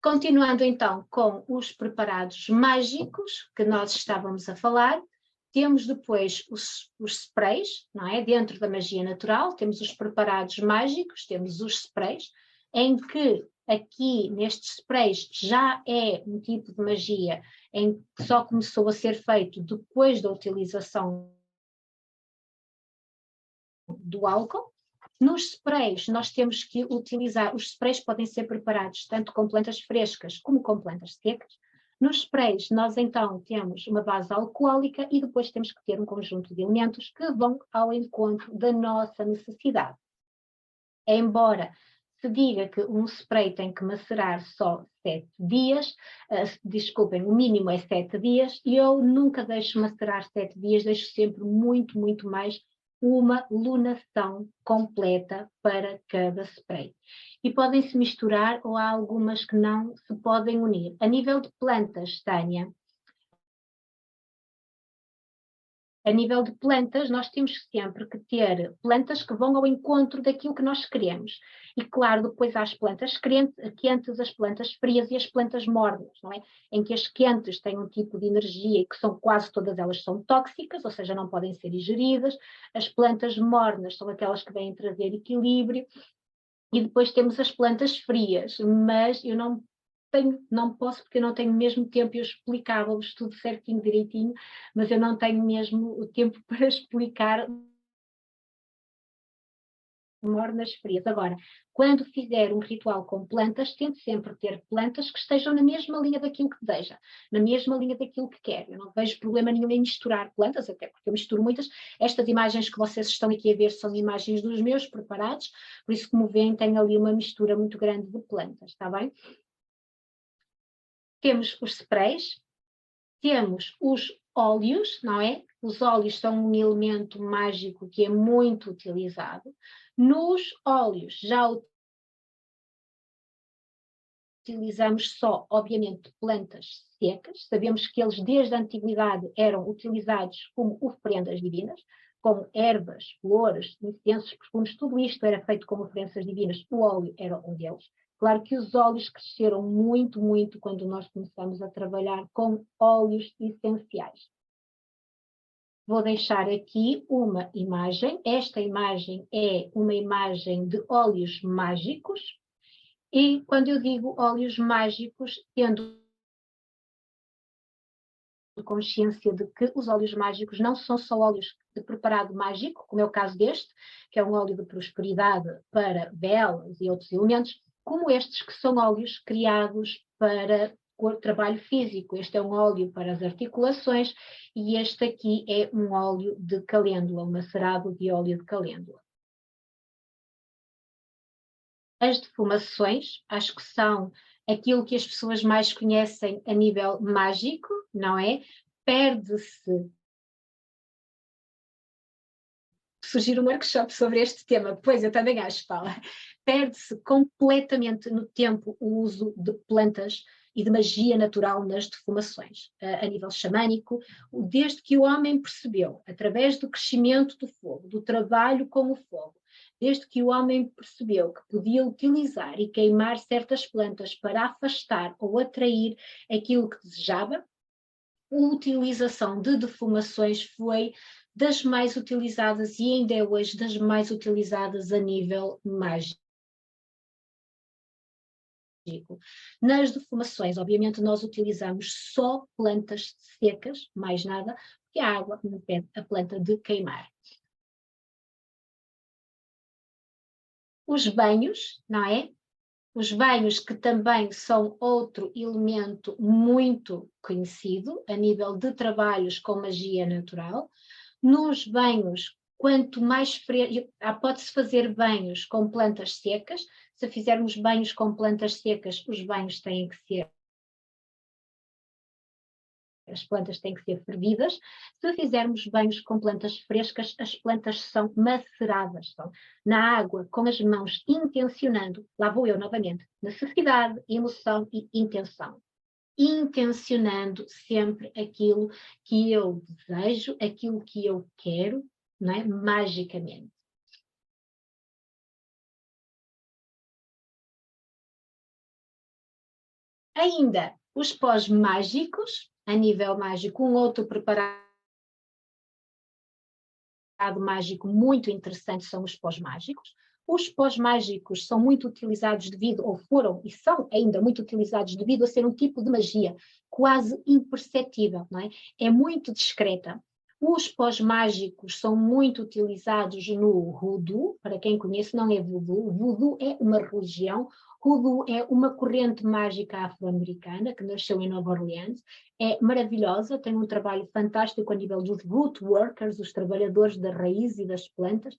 Continuando então com os preparados mágicos que nós estávamos a falar, temos depois os sprays, não é? Dentro da magia natural, temos os preparados mágicos, temos os sprays, em que aqui nestes sprays já é um tipo de magia em que só começou a ser feito depois da utilização do álcool. Nos sprays, nós temos que utilizar, os sprays podem ser preparados tanto com plantas frescas como com plantas secas. Nos sprays, nós então temos uma base alcoólica e depois temos que ter um conjunto de elementos que vão ao encontro da nossa necessidade. Embora se diga que um spray tem que macerar só 7 dias, desculpem, o mínimo é 7 dias, e eu nunca deixo macerar 7 dias, deixo sempre muito, muito mais, uma lunação completa para cada spray. E podem-se misturar ou há algumas que não se podem unir. A nível de plantas, Tânia, a nível de plantas, nós temos sempre que ter plantas que vão ao encontro daquilo que nós queremos. E, claro, depois há as plantas quentes, as plantas frias e as plantas mornas, não é? Em que as quentes têm um tipo de energia e que são quase todas elas são tóxicas, ou seja, não podem ser ingeridas. As plantas mornas são aquelas que vêm trazer equilíbrio. E depois temos as plantas frias, mas eu não posso porque eu não tenho mesmo tempo, eu explicava-vos tudo certinho, direitinho, mas eu não tenho mesmo o tempo para explicar mornas frias. Agora, quando fizer um ritual com plantas, tente sempre ter plantas que estejam na mesma linha daquilo que deseja, na mesma linha daquilo que quer. Eu não vejo problema nenhum em misturar plantas, até porque eu misturo muitas. Estas imagens que vocês estão aqui a ver são imagens dos meus preparados, por isso, como veem, tem ali uma mistura muito grande de plantas, está bem? Temos os sprays, temos os óleos, não é? Os óleos são um elemento mágico que é muito utilizado. Nos óleos já utilizamos só, obviamente, plantas secas. Sabemos que eles desde a antiguidade eram utilizados como oferendas divinas, como ervas, flores, incensos, perfumes, tudo isto era feito como oferendas divinas. O óleo era um deles. Claro que os óleos cresceram muito, muito quando nós começamos a trabalhar com óleos essenciais. Vou deixar aqui uma imagem. Esta imagem é uma imagem de óleos mágicos. E quando eu digo óleos mágicos, tendo consciência de que os óleos mágicos não são só óleos de preparado mágico, como é o caso deste, que é um óleo de prosperidade para velas e outros elementos, como estes que são óleos criados para trabalho físico. Este é um óleo para as articulações e este aqui é um óleo de calêndula, um macerado de óleo de calêndula. As defumações, acho que são aquilo que as pessoas mais conhecem a nível mágico, não é? Perde-se. Surgir um workshop sobre este tema, pois eu também acho, Paula. Perde-se completamente no tempo o uso de plantas e de magia natural nas defumações, a nível xamânico, desde que o homem percebeu, através do crescimento do fogo, do trabalho com o fogo, desde que o homem percebeu que podia utilizar e queimar certas plantas para afastar ou atrair aquilo que desejava, a utilização de defumações foi das mais utilizadas e ainda é hoje das mais utilizadas a nível mágico. Nas defumações, obviamente, nós utilizamos só plantas secas, mais nada, porque a água não impede a planta de queimar. Os banhos, não é? Os banhos que também são outro elemento muito conhecido a nível de trabalhos com magia natural. Nos banhos, quanto mais fresco, pode-se fazer banhos com plantas secas. Se fizermos banhos com plantas secas, os banhos têm que ser, as plantas têm que ser fervidas. Se fizermos banhos com plantas frescas, as plantas são maceradas, são na água, com as mãos, intencionando, lá vou eu novamente, necessidade, emoção e intenção. Intencionando sempre aquilo que eu desejo, aquilo que eu quero, não é? Magicamente. Ainda os pós mágicos, a nível mágico, um outro preparado mágico muito interessante são os pós mágicos. Os pós mágicos são muito utilizados devido, ou foram e são ainda muito utilizados devido a ser um tipo de magia quase imperceptível, não é? É muito discreta. Os pós mágicos são muito utilizados no voodoo, para quem conhece, não é voodoo. Voodoo é uma religião, voodoo é uma corrente mágica afro-americana que nasceu em Nova Orleans, é maravilhosa, tem um trabalho fantástico a nível dos root workers, os trabalhadores da raiz e das plantas.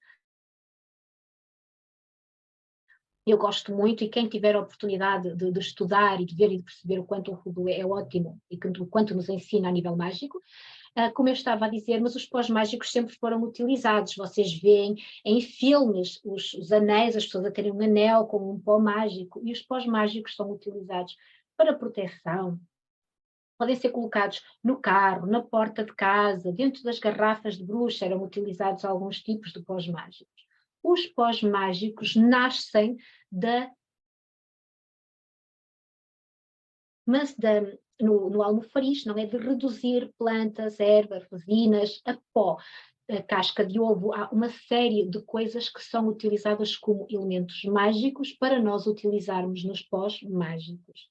Eu gosto muito e quem tiver a oportunidade de estudar e de ver e de perceber o quanto o voodoo é ótimo e o quanto nos ensina a nível mágico, como eu estava a dizer, mas os pós mágicos sempre foram utilizados. Vocês veem em filmes os anéis, as pessoas a terem um anel com um pó mágico, e os pós mágicos são utilizados para proteção. Podem ser colocados no carro, na porta de casa, dentro das garrafas de bruxa, eram utilizados alguns tipos de pós mágicos. Os pós mágicos nascem no almofariz, não é? De reduzir plantas, ervas, resinas a pó, a casca de ovo, há uma série de coisas que são utilizadas como elementos mágicos para nós utilizarmos nos pós mágicos.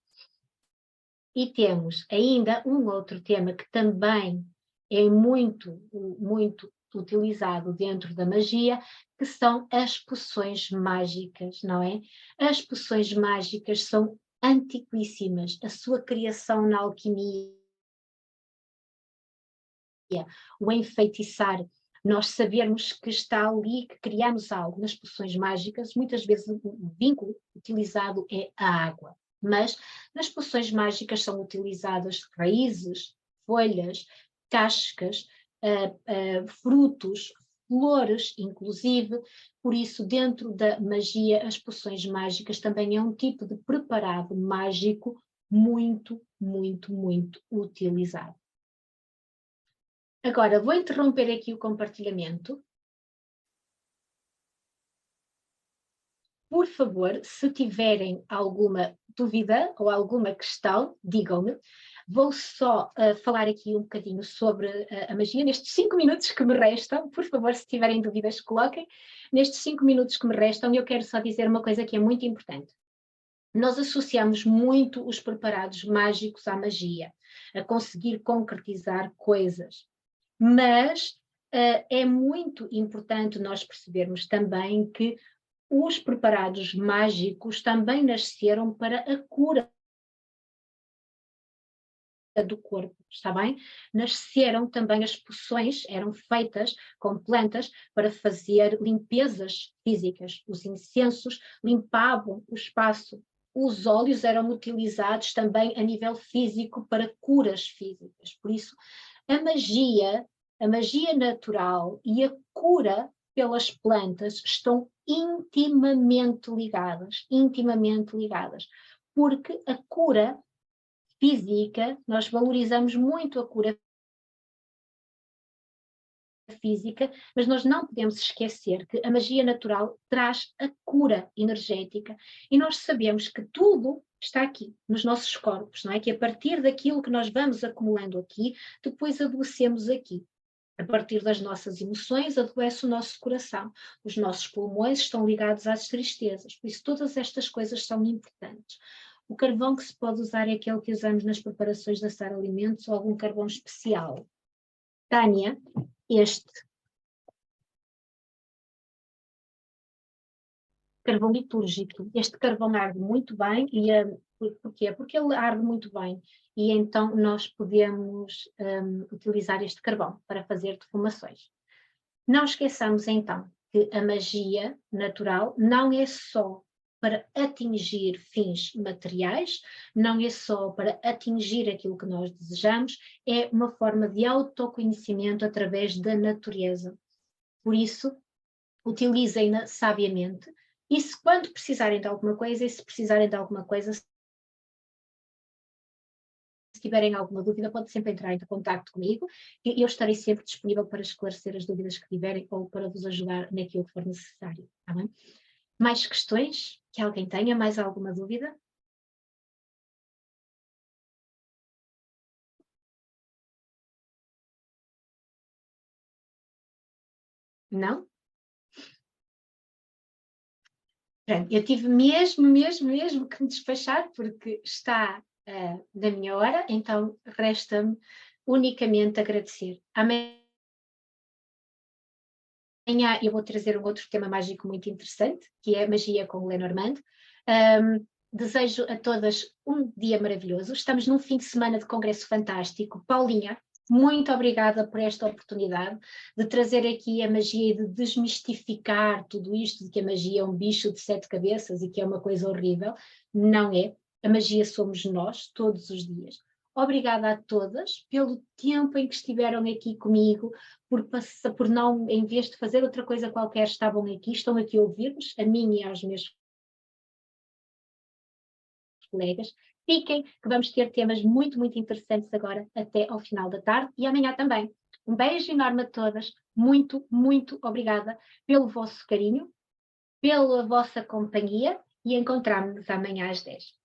E temos ainda um outro tema que também é muito, muito utilizado dentro da magia, que são as poções mágicas, não é? As poções mágicas são antiquíssimas, a sua criação na alquimia, o enfeitiçar, nós sabermos que está ali, que criamos algo nas poções mágicas, muitas vezes o vínculo utilizado é a água, mas nas poções mágicas são utilizadas raízes, folhas, cascas, frutos, flores, inclusive, por isso dentro da magia, as poções mágicas também é um tipo de preparado mágico muito, muito, muito utilizado. Agora, vou interromper aqui o compartilhamento. Por favor, se tiverem alguma dúvida ou alguma questão, digam-me. Vou só falar aqui um bocadinho sobre a magia, nestes 5 minutos que me restam. Por favor, se tiverem dúvidas, coloquem. Nestes 5 minutos que me restam, eu quero só dizer uma coisa que é muito importante. Nós associamos muito os preparados mágicos à magia, a conseguir concretizar coisas. Mas é muito importante nós percebermos também que os preparados mágicos também nasceram para a cura do corpo, está bem? Nasceram também as poções, eram feitas com plantas para fazer limpezas físicas. Os incensos limpavam o espaço. Os óleos eram utilizados também a nível físico para curas físicas. Por isso, a magia natural e a cura pelas plantas estão intimamente ligadas, porque a cura física, nós valorizamos muito a cura física, mas nós não podemos esquecer que a magia natural traz a cura energética e nós sabemos que tudo está aqui, nos nossos corpos, não é? Que a partir daquilo que nós vamos acumulando aqui, depois adoecemos aqui. A partir das nossas emoções, adoece o nosso coração. Os nossos pulmões estão ligados às tristezas. Por isso, todas estas coisas são importantes. O carvão que se pode usar é aquele que usamos nas preparações de assar alimentos ou algum carvão especial. Tânia, este carvão litúrgico, este carvão arde muito bem, porquê? Porque ele arde muito bem e então nós podemos utilizar este carvão para fazer defumações. Não esqueçamos então que a magia natural não é só para atingir fins materiais, não é só para atingir aquilo que nós desejamos, é uma forma de autoconhecimento através da natureza. Por isso, utilizem-na sabiamente e se quando precisarem de alguma coisa, se tiverem alguma dúvida, pode sempre entrar em contato comigo e eu estarei sempre disponível para esclarecer as dúvidas que tiverem ou para vos ajudar naquilo que for necessário. Tá bem? Mais questões? Que alguém tenha mais alguma dúvida? Não? Eu tive mesmo que me despachar porque está na minha hora, então resta-me unicamente agradecer. Amanhã eu vou trazer um outro tema mágico muito interessante, que é a magia com o Lenormand. Desejo a todas um dia maravilhoso. Estamos num fim de semana de congresso fantástico. Paulinha, muito obrigada por esta oportunidade de trazer aqui a magia e de desmistificar tudo isto de que a magia é um bicho de 7 cabeças e que é uma coisa horrível. Não é. A magia somos nós, todos os dias. Obrigada a todas pelo tempo em que estiveram aqui comigo, por não, em vez de fazer outra coisa qualquer, estão aqui a ouvir-nos, a mim e aos meus colegas. Fiquem, que vamos ter temas muito interessantes agora até ao final da tarde e amanhã também. Um beijo enorme a todas, muito obrigada pelo vosso carinho, pela vossa companhia e encontramos-nos amanhã às 10.